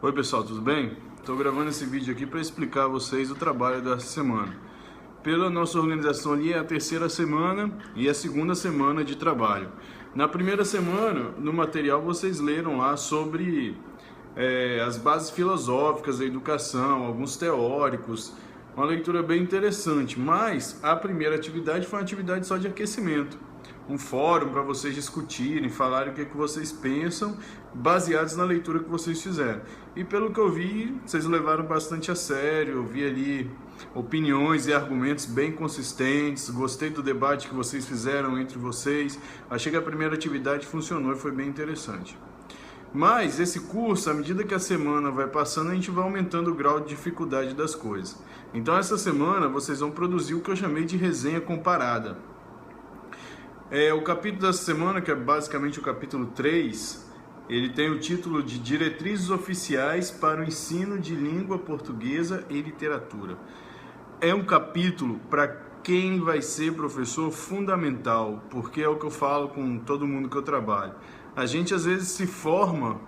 Oi pessoal, tudo bem? Estou gravando esse vídeo aqui para explicar a vocês o trabalho dessa semana. Pela nossa organização ali é a terceira semana e a segunda semana de trabalho. Na primeira semana, no material vocês leram lá sobre as bases filosóficas da educação, alguns teóricos, uma leitura bem interessante, mas a primeira atividade foi uma atividade só de aquecimento. Um fórum para vocês discutirem, falarem o que vocês pensam, baseados na leitura que vocês fizeram. E pelo que eu vi, vocês levaram bastante a sério, eu vi ali opiniões e argumentos bem consistentes, gostei do debate que vocês fizeram entre vocês, achei que a primeira atividade funcionou e foi bem interessante. Mas esse curso, à medida que a semana vai passando, a gente vai aumentando o grau de dificuldade das coisas. Então essa semana vocês vão produzir o que eu chamei de resenha comparada. O capítulo dessa semana, que é basicamente o capítulo 3, ele tem o título de Diretrizes Oficiais para o Ensino de Língua Portuguesa e Literatura. É um capítulo para quem vai ser professor fundamental, porque é o que eu falo com todo mundo que eu trabalho. A gente às vezes se forma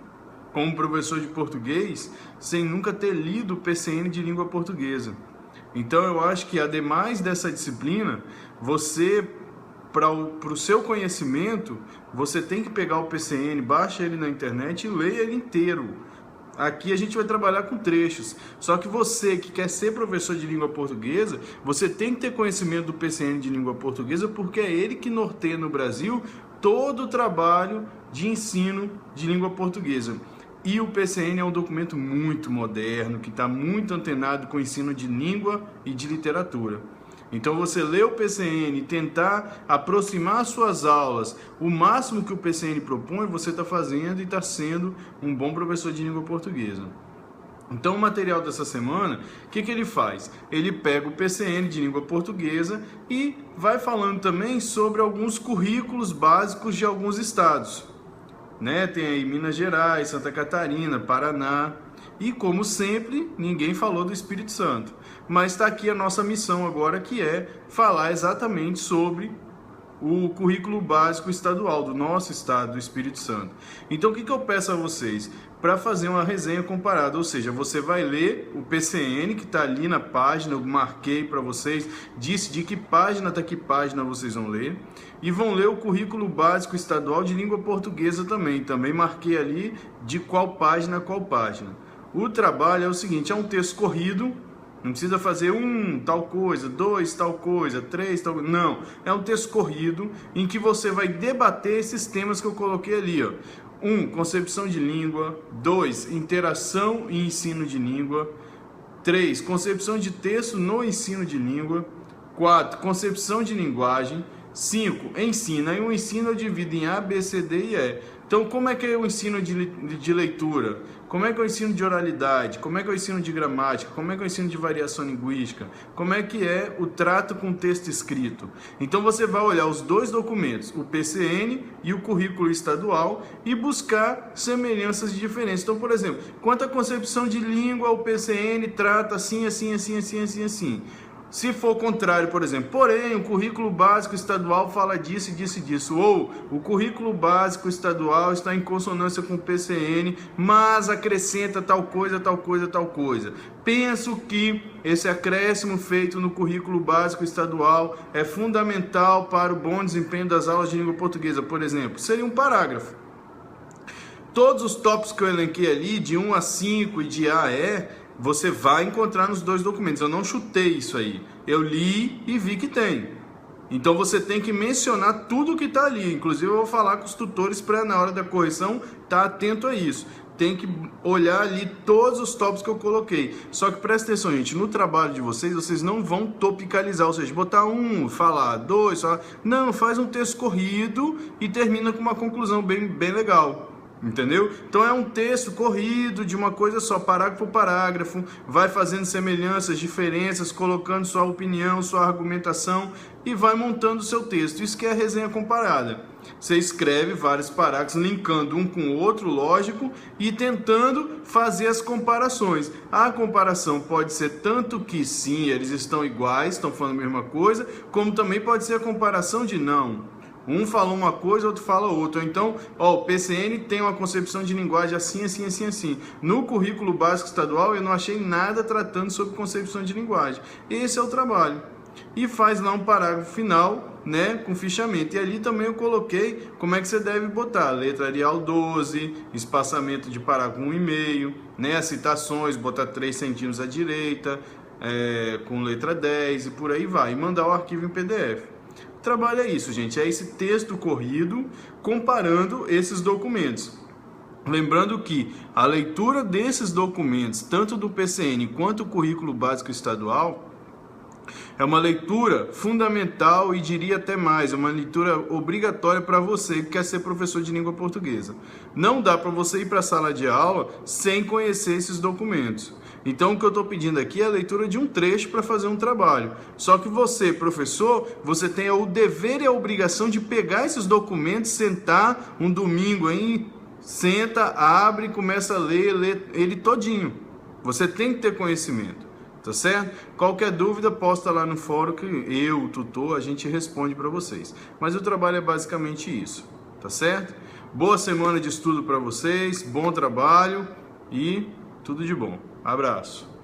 como professor de português sem nunca ter lido o PCN de língua portuguesa. Então eu acho que ademais dessa disciplina, para o seu conhecimento, você tem que pegar o PCN, baixa ele na internet e leia ele inteiro. Aqui a gente vai trabalhar com trechos. Só que você que quer ser professor de língua portuguesa, você tem que ter conhecimento do PCN de língua portuguesa, porque é ele que norteia no Brasil todo o trabalho de ensino de língua portuguesa. E o PCN é um documento muito moderno, que está muito antenado com o ensino de língua e de literatura. Então você lê o PCN e tentar aproximar suas aulas, o máximo que o PCN propõe, você está fazendo e está sendo um bom professor de língua portuguesa. Então o material dessa semana, o que ele faz? Ele pega o PCN de língua portuguesa e vai falando também sobre alguns currículos básicos de alguns estados. Tem aí Minas Gerais, Santa Catarina, Paraná. E como sempre, ninguém falou do Espírito Santo. Mas está aqui a nossa missão agora, que é falar exatamente sobre o currículo básico estadual do nosso estado, do Espírito Santo. Então o que eu peço a vocês? Para fazer uma resenha comparada, ou seja, você vai ler o PCN que está ali na página, eu marquei para vocês, disse de que página até que página vocês vão ler, e vão ler o currículo básico estadual de língua portuguesa também marquei ali de qual página a qual página. O trabalho é o seguinte, é um texto corrido, não precisa fazer tal coisa, 2 tal coisa, 3 tal coisa, não. É um texto corrido em que você vai debater esses temas que eu coloquei ali. 1, concepção de língua. 2, interação e ensino de língua. 3, concepção de texto no ensino de língua. 4, concepção de linguagem. 5, ensino. Aí o ensino eu divido em A, B, C, D e E. Então, como é que é o ensino de leitura? Como é que é o ensino de oralidade? Como é que é o ensino de gramática? Como é que é o ensino de variação linguística? Como é que é o trato com texto escrito? Então, você vai olhar os dois documentos, o PCN e o currículo estadual, e buscar semelhanças e diferenças. Então, por exemplo, quanto à concepção de língua, o PCN trata assim, assim, assim, assim, assim, assim. Se for o contrário, por exemplo, porém, o currículo básico estadual fala disso, disso e disso, ou o currículo básico estadual está em consonância com o PCN, mas acrescenta tal coisa, tal coisa, tal coisa. Penso que esse acréscimo feito no currículo básico estadual é fundamental para o bom desempenho das aulas de língua portuguesa, por exemplo. Seria um parágrafo. Todos os tópicos que eu elenquei ali, de 1 a 5 e de A a E, você vai encontrar nos dois documentos. Eu não chutei isso aí. Eu li e vi que tem. Então você tem que mencionar tudo que está ali. Inclusive eu vou falar com os tutores para na hora da correção estar atento a isso. Tem que olhar ali todos os tópicos que eu coloquei. Só que presta atenção, gente. No trabalho de vocês não vão topicalizar. Ou seja, botar 1, falar 2, falar... Não, faz um texto corrido e termina com uma conclusão bem legal. Entendeu? Então é um texto corrido de uma coisa só, parágrafo por parágrafo, vai fazendo semelhanças, diferenças, colocando sua opinião, sua argumentação e vai montando o seu texto. Isso que é a resenha comparada. Você escreve vários parágrafos, linkando um com o outro, lógico, e tentando fazer as comparações. A comparação pode ser tanto que sim, eles estão iguais, estão falando a mesma coisa, como também pode ser a comparação de não. Um falou uma coisa, outro fala outra. Então, o PCN tem uma concepção de linguagem assim, assim, assim, assim. No currículo básico estadual eu não achei nada tratando sobre concepção de linguagem. Esse é o trabalho. E faz lá um parágrafo final, né, com fichamento. E ali também eu coloquei como é que você deve botar. Letra Arial 12, espaçamento de parágrafo 1,5, né, as citações, botar 3 centímetros à direita, com letra 10 e por aí vai. E mandar o arquivo em PDF. O trabalho é isso, gente. É esse texto corrido comparando esses documentos. Lembrando que a leitura desses documentos, tanto do PCN quanto do currículo básico estadual, é uma leitura fundamental e diria até mais, é uma leitura obrigatória para você que quer ser professor de língua portuguesa. Não dá para você ir para a sala de aula sem conhecer esses documentos. Então o que eu estou pedindo aqui é a leitura de um trecho para fazer um trabalho. Só que você, professor, você tem o dever e a obrigação de pegar esses documentos, sentar um domingo aí, senta, abre e começa a ler ele todinho. Você tem que ter conhecimento. Tá certo? Qualquer dúvida, posta lá no fórum que eu, o tutor, a gente responde para vocês. Mas o trabalho é basicamente isso, tá certo? Boa semana de estudo para vocês, bom trabalho e tudo de bom. Abraço.